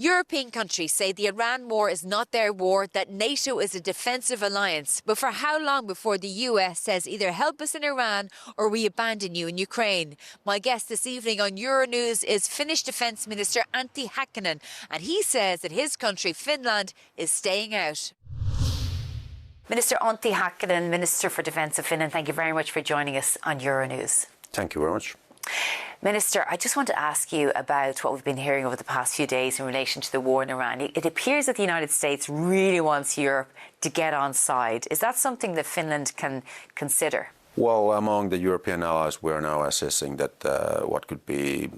European countries say the Iran war is not their war, that NATO is a defensive alliance. But for how long before the US says either help us in Iran or we abandon you in Ukraine? My guest this evening on Euronews is Finnish Defence Minister Antti Häkkänen, and he says that his country, Finland, is staying out. Minister Antti Häkkänen, Minister for Defence of Finland, thank you very much for joining us on Euronews. Thank you very much. Minister, I just want to ask you about what we've been hearing over the past few days in relation to the war in Iran. It appears that the United States really wants Europe to get on side. Is that something that Finland can consider? Well, among the European allies, we are now assessing that what could be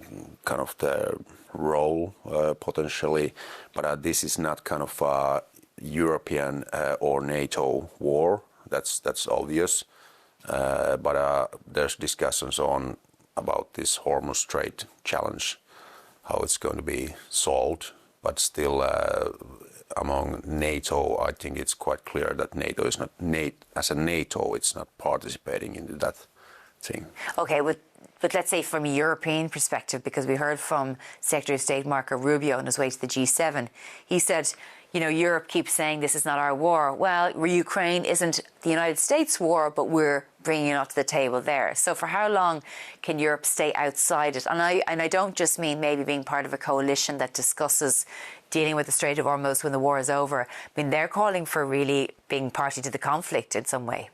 kind of the role potentially, but this is not kind of a European or NATO war. That's obvious. But there's discussions on about this Hormuz Strait challenge, how it's going to be solved. But still, among NATO, I think it's quite clear that NATO is not as a NATO, it's not participating in that thing. Okay, but let's say from a European perspective, because we heard from Secretary of State Marco Rubio on his way to the G7, he said, you know, Europe keeps saying this is not our war. Well, Ukraine isn't the United States' war, but we're bringing it up to the table there. So for how long can Europe stay outside it? And I don't just mean maybe being part of a coalition that discusses dealing with the Strait of Hormuz when the war is over. I mean, they're calling for really being party to the conflict in some way.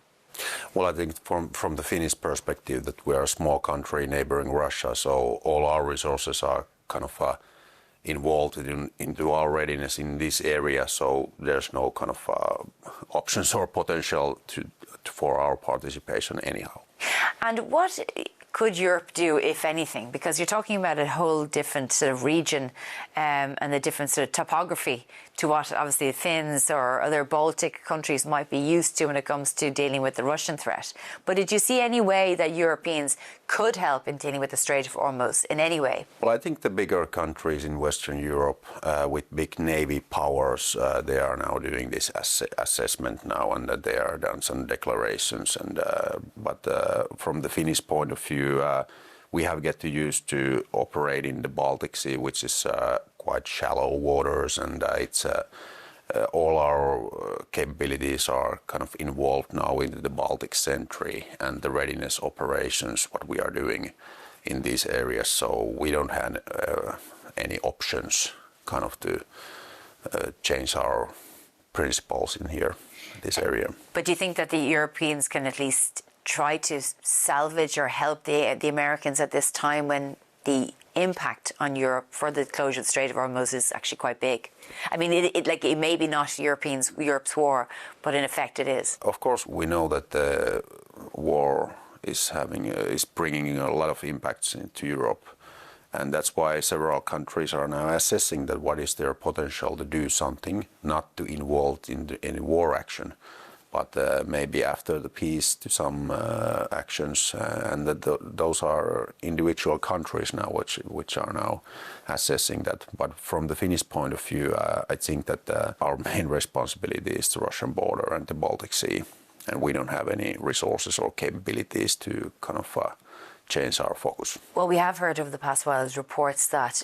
Well, I think from the Finnish perspective that we are a small country neighboring Russia, so all our resources are kind of involved into our readiness in this area, so there's no kind of options or potential for our participation anyhow. And what could Europe do, if anything? Because you're talking about a whole different sort of region and the different sort of topography to what obviously the Finns or other Baltic countries might be used to when it comes to dealing with the Russian threat. But did you see any way that Europeans could help in dealing with the Strait of Hormuz in any way? Well, I think the bigger countries in Western Europe with big navy powers, they are now doing this assessment now, and that they are done some declarations. And but from the Finnish point of view, we have get used to operate in the Baltic Sea, which is quite shallow waters, and it's all our capabilities are kind of involved now into the Baltic Sentry and the readiness operations, what we are doing in these areas. So we don't have any options kind of to change our principles in here, this area. But do you think that the Europeans can at least try to salvage or help the Americans at this time when the impact on Europe for the closure of the Strait of Hormuz is actually quite big? I mean, it may be not Europe's war, but in effect it is. Of course, we know that the war is bringing a lot of impacts into Europe, and that's why several countries are now assessing that what is their potential to do something, not to involve in any war action, but maybe after the peace to some actions, and that those are individual countries now which are now assessing that. But from the Finnish point of view, I think that our main responsibility is the Russian border and the Baltic Sea, and we don't have any resources or capabilities to kind of change our focus. Well, we have heard over the past while reports that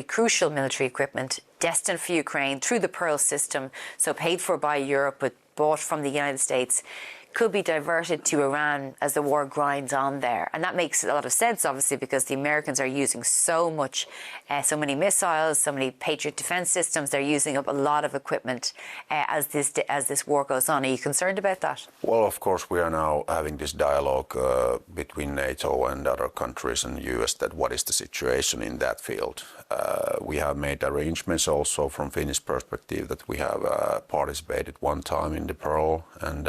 crucial military equipment destined for Ukraine through the Pearl system, so paid for by Europe but bought from the United States, could be diverted to Iran as the war grinds on there. And that makes a lot of sense, obviously, because the Americans are using so many missiles, so many Patriot defense systems. They're using up a lot of equipment as this war goes on. Are you concerned about that? Well, of course, we are now having this dialogue between NATO and other countries and the US that what is the situation in that field. We have made arrangements also from Finnish perspective that we have participated one time in the Pearl, and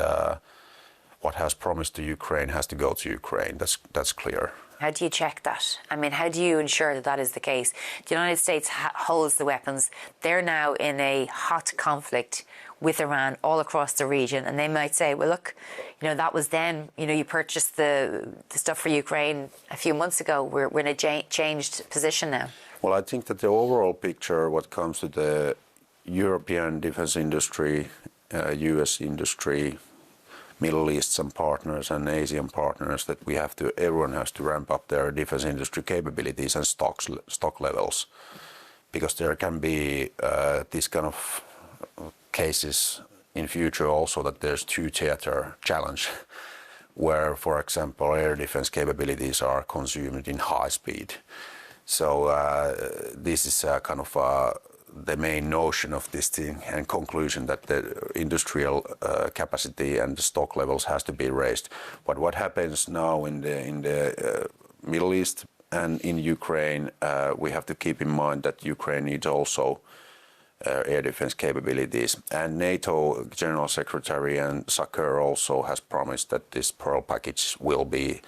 what has promised to Ukraine has to go to Ukraine. That's clear. How do you check that? I mean, how do you ensure that that is the case? The United States holds the weapons. They're now in a hot conflict with Iran all across the region, and they might say, well, look, you know, that was then, you know, you purchased the stuff for Ukraine a few months ago. We're in a changed position now. Well, I think that the overall picture, what comes to the European defense industry, US industry, Middle Eastern partners and Asian partners, that everyone has to ramp up their defense industry capabilities and stock levels, because there can be this kind of cases in future also that there's two-theater challenge where, for example, air defense capabilities are consumed in high speed. So this is kind of the main notion of this thing and conclusion that the industrial capacity and the stock levels has to be raised. But what happens now in the Middle East and in Ukraine, we have to keep in mind that Ukraine needs also air defense capabilities. And NATO General Secretary and Saker also has promised that this Pearl package will be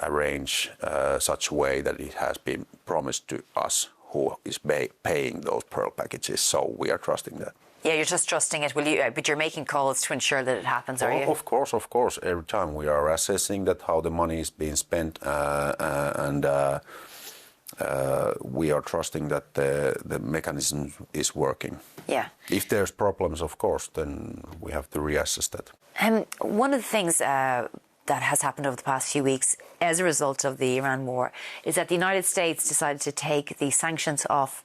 arranged such a way that it has been promised to us who is paying those Pearl packages. So we are trusting that. Yeah, you're just trusting it, will you? But you're making calls to ensure that it happens, are you? Of course. Every time we are assessing that how the money is being spent, and we are trusting that the mechanism is working. Yeah. If there's problems, of course, then we have to reassess that. One of the things that has happened over the past few weeks as a result of the Iran war is that the United States decided to take the sanctions off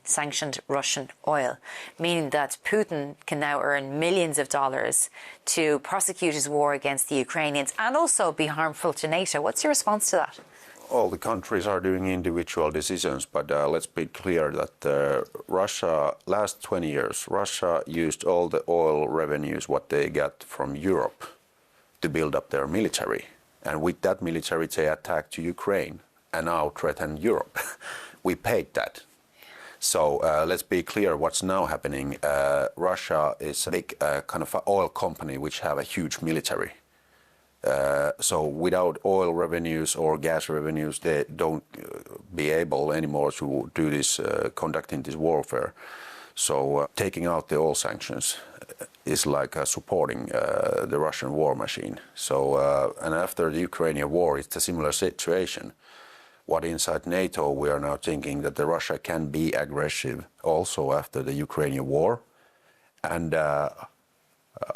sanctioned Russian oil, meaning that Putin can now earn millions of dollars to prosecute his war against the Ukrainians and also be harmful to NATO. What's your response to that? All the countries are doing individual decisions, but let's be clear that Russia, last 20 years, Russia used all the oil revenues what they got from Europe to build up their military. And with that military, they attacked Ukraine and now threaten Europe. We paid that. So let's be clear what's now happening. Russia is a big kind of oil company which have a huge military. So without oil revenues or gas revenues, they don't be able anymore to do this, conducting this warfare. So taking out the oil sanctions is like supporting the Russian war machine. So and after the Ukrainian war, it's a similar situation. What inside NATO we are now thinking that the Russia can be aggressive also after the Ukrainian war, and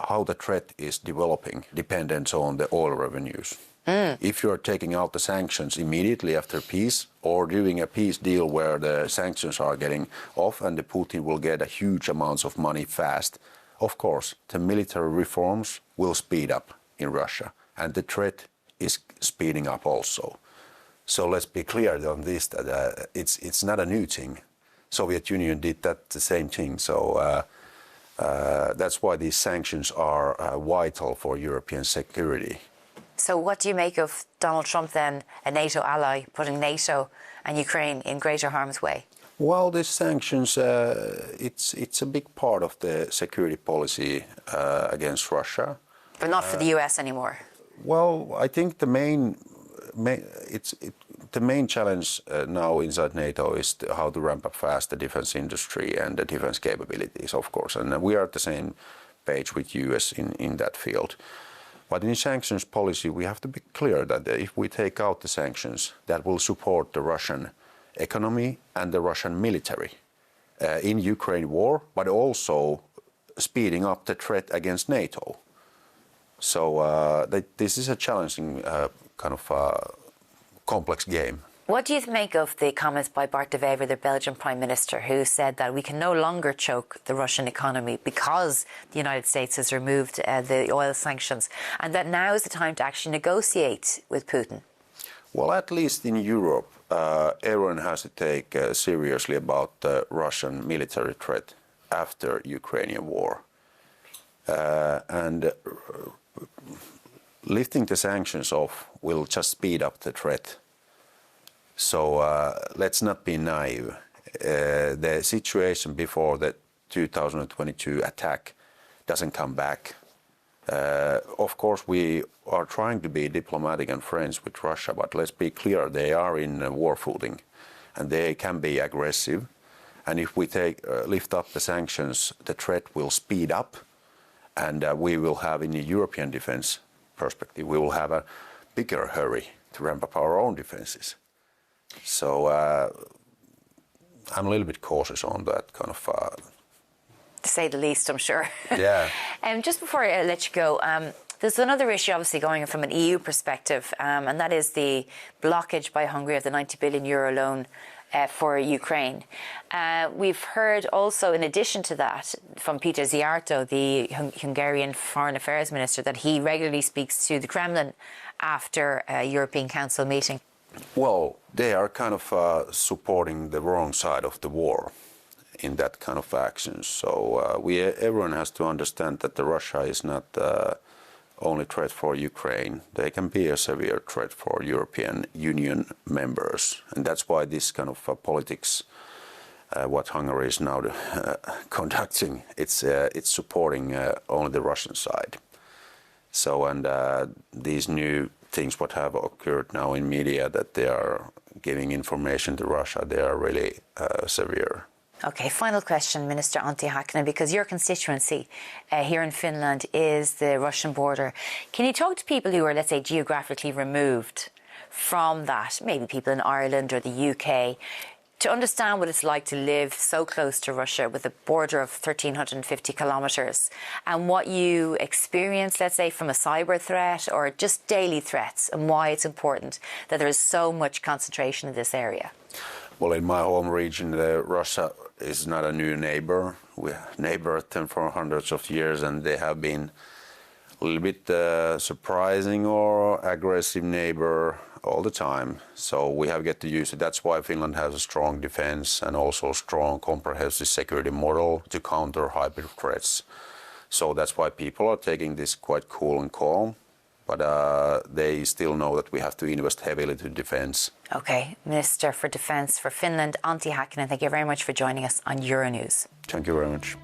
how the threat is developing depends on the oil revenues. If you are taking out the sanctions immediately after peace or doing a peace deal where the sanctions are getting off and the Putin will get a huge amounts of money fast, of course, the military reforms will speed up in Russia and the threat is speeding up also. So let's be clear on this, that it's not a new thing. Soviet Union did that the same thing. So that's why these sanctions are vital for European security. So what do you make of Donald Trump then, a NATO ally, putting NATO and Ukraine in greater harm's way? Well, these sanctions, it's a big part of the security policy against Russia. But not for the US anymore? Well, I think the main challenge now inside NATO is how to ramp up fast the defense industry and the defense capabilities, of course. And we are at the same page with US in that field. But in sanctions policy, we have to be clear that if we take out the sanctions, that will support the Russian economy and the Russian military in Ukraine war, but also speeding up the threat against NATO. So this is a challenging kind of complex game. What do you make of the comments by Bart De Graaff, the Belgian Prime Minister, who said that we can no longer choke the Russian economy because the United States has removed the oil sanctions, and that now is the time to actually negotiate with Putin? Well, at least in Europe, everyone has to take seriously about the Russian military threat after Ukrainian war. And lifting the sanctions off will just speed up the threat. So let's not be naive. The situation before the 2022 attack doesn't come back. Of course, we are trying to be diplomatic and friends with Russia, but let's be clear, they are in war footing and they can be aggressive. And if we lift up the sanctions, the threat will speed up, and we will have, in the European defense perspective, we will have a bigger hurry to ramp up our own defenses. So I'm a little bit cautious on that kind of. To say the least, I'm sure. Yeah. Just before I let you go, there's another issue obviously going from an EU perspective, and that is the blockage by Hungary of the €90 billion loan for Ukraine. We've heard also, in addition to that, from Peter Szijjártó, the Hungarian Foreign Affairs Minister, that he regularly speaks to the Kremlin after a European Council meeting. Well, they are kind of supporting the wrong side of the war in that kind of actions. So everyone has to understand that Russia is not only threat for Ukraine. They can be a severe threat for European Union members, and that's why this kind of politics, what Hungary is now conducting, it's supporting only the Russian side. So, and these new things what have occurred now in media, that they are giving information to Russia, they are really severe. Okay, final question, Minister Antti Häkkänen, because your constituency here in Finland is the Russian border. Can you talk to people who are, let's say, geographically removed from that, maybe people in Ireland or the UK, to understand what it's like to live so close to Russia with a border of 1,350 kilometres, and what you experience, let's say, from a cyber threat or just daily threats, and why it's important that there is so much concentration in this area? Well, in my home region, Russia is not a new neighbor. We neighbored them for hundreds of years, and they have been a little bit surprising or aggressive neighbor all the time. So we have get to use it. That's why Finland has a strong defense and also a strong comprehensive security model to counter hybrid threats. So that's why people are taking this quite cool and calm. But they still know that we have to invest heavily to defense. Okay, Minister for Defence for Finland, Antti Häkkänen, thank you very much for joining us on Euronews. Thank you very much.